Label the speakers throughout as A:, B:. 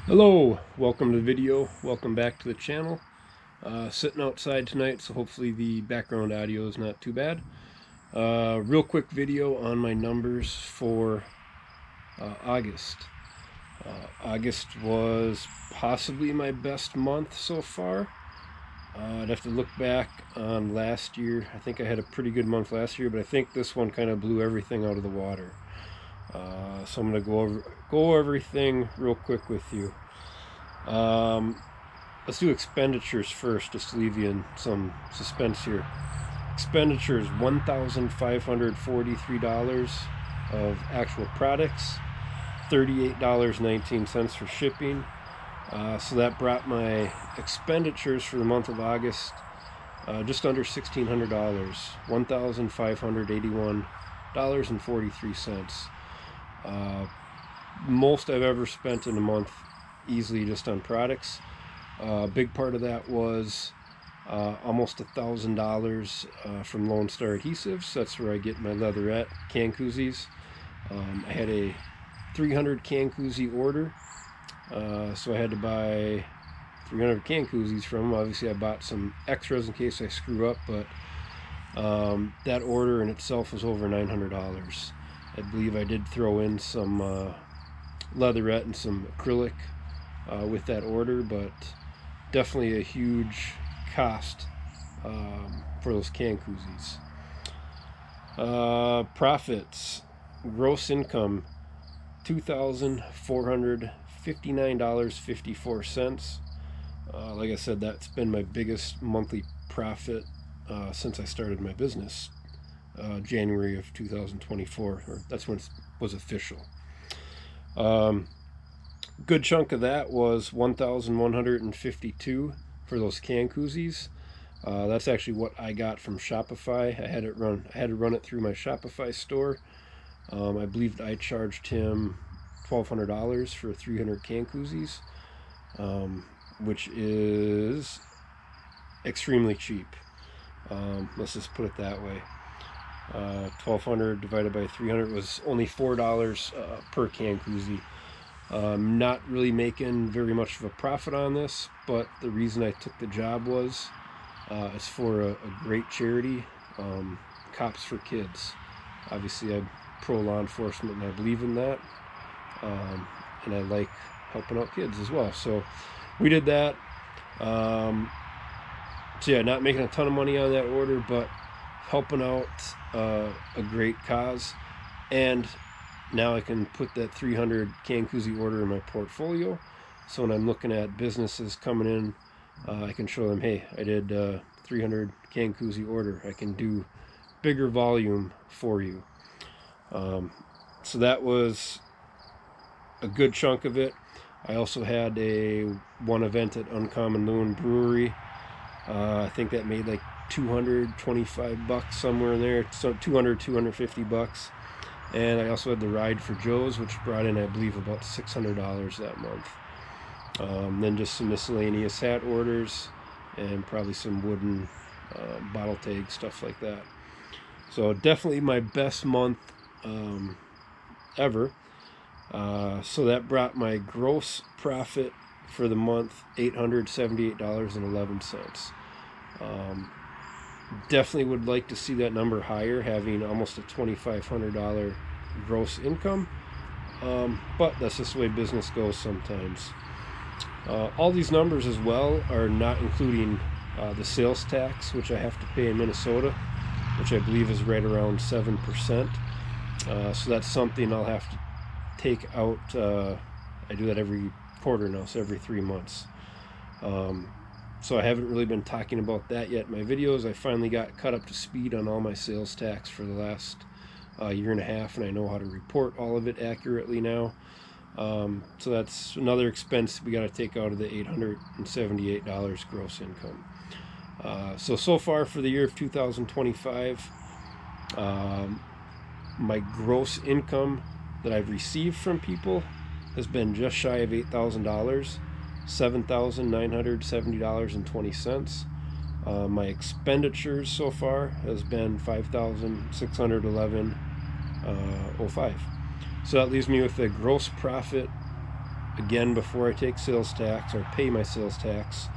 A: Hello, welcome to the video. Welcome back to the channel. Sitting outside tonight, so hopefully the background audio is not too bad. Real quick video on my numbers for August. August was possibly my best month so far. I'd have to look back on last year. I think I had a pretty good month last year, but I think this one kind of blew everything out of the water. So I'm going to go over everything real quick with you. Let's do expenditures first, just to leave you in some suspense here. Expenditures, $1,543 of actual products, $38.19 for shipping. So that brought my expenditures for the month of August just under $1,600, $1,581.43. Most I've ever spent in a month easily just on products. Big part of that was almost $1,000 from Lone Star Adhesives. That's where I get my leatherette can koozies. I had a 300 can koozie order, so I had to buy 300 can koozies from them. Obviously I bought some extras in case I screw up, but that order in itself was over $900. I believe I did throw in some leatherette and some acrylic with that order, but definitely a huge cost for those can koozies. Profits, gross income, $2,459.54. Like I said, that's been my biggest monthly profit since I started my business, January of 2024, or that's when it was official. Good chunk of that was $1,152 for those can koozies. That's actually what I got from Shopify. I had to run it through my Shopify store. I believe I charged him $1,200 for 300 can koozies, which is extremely cheap. Let's just put it that way. 1,200 divided by 300 was only $4 per can koozie. Not really making very much of a profit on this, but the reason I took the job was it's for a great charity, Cops for Kids. Obviously I'm pro law enforcement and I believe in that, and I like helping out kids as well, so we did that. So yeah, not making a ton of money on that order, but helping out a great cause. And now I can put that 300 can koozie order in my portfolio, so when I'm looking at businesses coming in, I can show them, hey, I did 300 can koozie order. I can do bigger volume for you. So that was a good chunk of it. I also had one event at Uncommon Loon Brewery. I think that made like $225 somewhere in there, so $250. And I also had the Ride for Joe's, which brought in, I believe, about $600 that month. Then just some miscellaneous hat orders and probably some wooden bottle tags, stuff like that. So definitely my best month ever. So that brought my gross profit for the month $878.11. Definitely would like to see that number higher, having almost a $2,500 gross income, but that's just the way business goes sometimes. All these numbers as well are not including the sales tax, which I have to pay in Minnesota, which I believe is right around 7%. So that's something I'll have to take out. I do that every quarter now, so every 3 months. So I haven't really been talking about that yet in my videos. I finally got caught up to speed on all my sales tax for the last year and a half, and I know how to report all of it accurately now. So that's another expense we got to take out of the $878 gross income. So far for the year of 2025, my gross income that I've received from people has been just shy of $8,000. $7,970.20. My expenditures so far has been $5,611.05. So that leaves me with a gross profit again, before I take sales tax or pay my sales tax,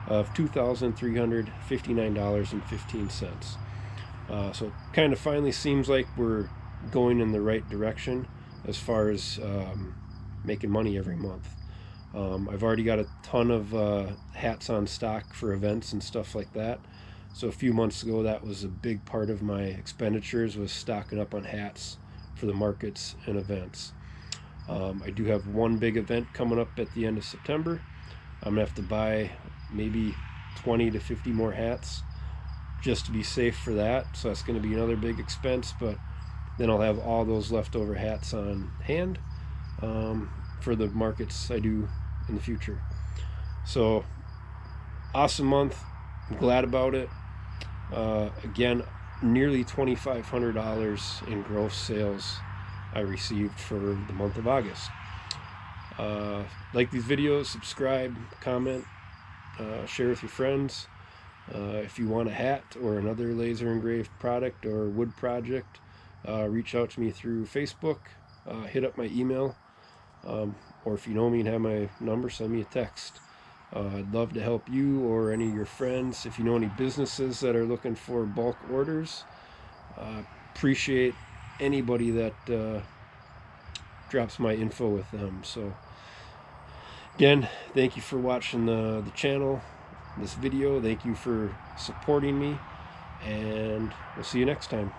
A: of $2,359.15. So it kind of finally seems like we're going in the right direction as far as making money every month. I've already got a ton of hats on stock for events and stuff like that. So a few months ago, that was a big part of my expenditures, was stocking up on hats for the markets and events. I do have one big event coming up at the end of September. I'm gonna have to buy maybe 20 to 50 more hats just to be safe for that. So that's gonna be another big expense, but then I'll have all those leftover hats on hand for the markets I do in the future. So awesome month. I'm glad about it. Again, nearly $2,500 in gross sales I received for the month of August. Like these videos, subscribe, comment, share with your friends. If you want a hat or another laser engraved product or wood project, reach out to me through Facebook, hit up my email, or if you know me and have my number, send me a text. I'd love to help you or any of your friends. If you know any businesses that are looking for bulk orders, appreciate anybody that drops my info with them. So again, thank you for watching the channel, this video. Thank you for supporting me, and we'll see you next time.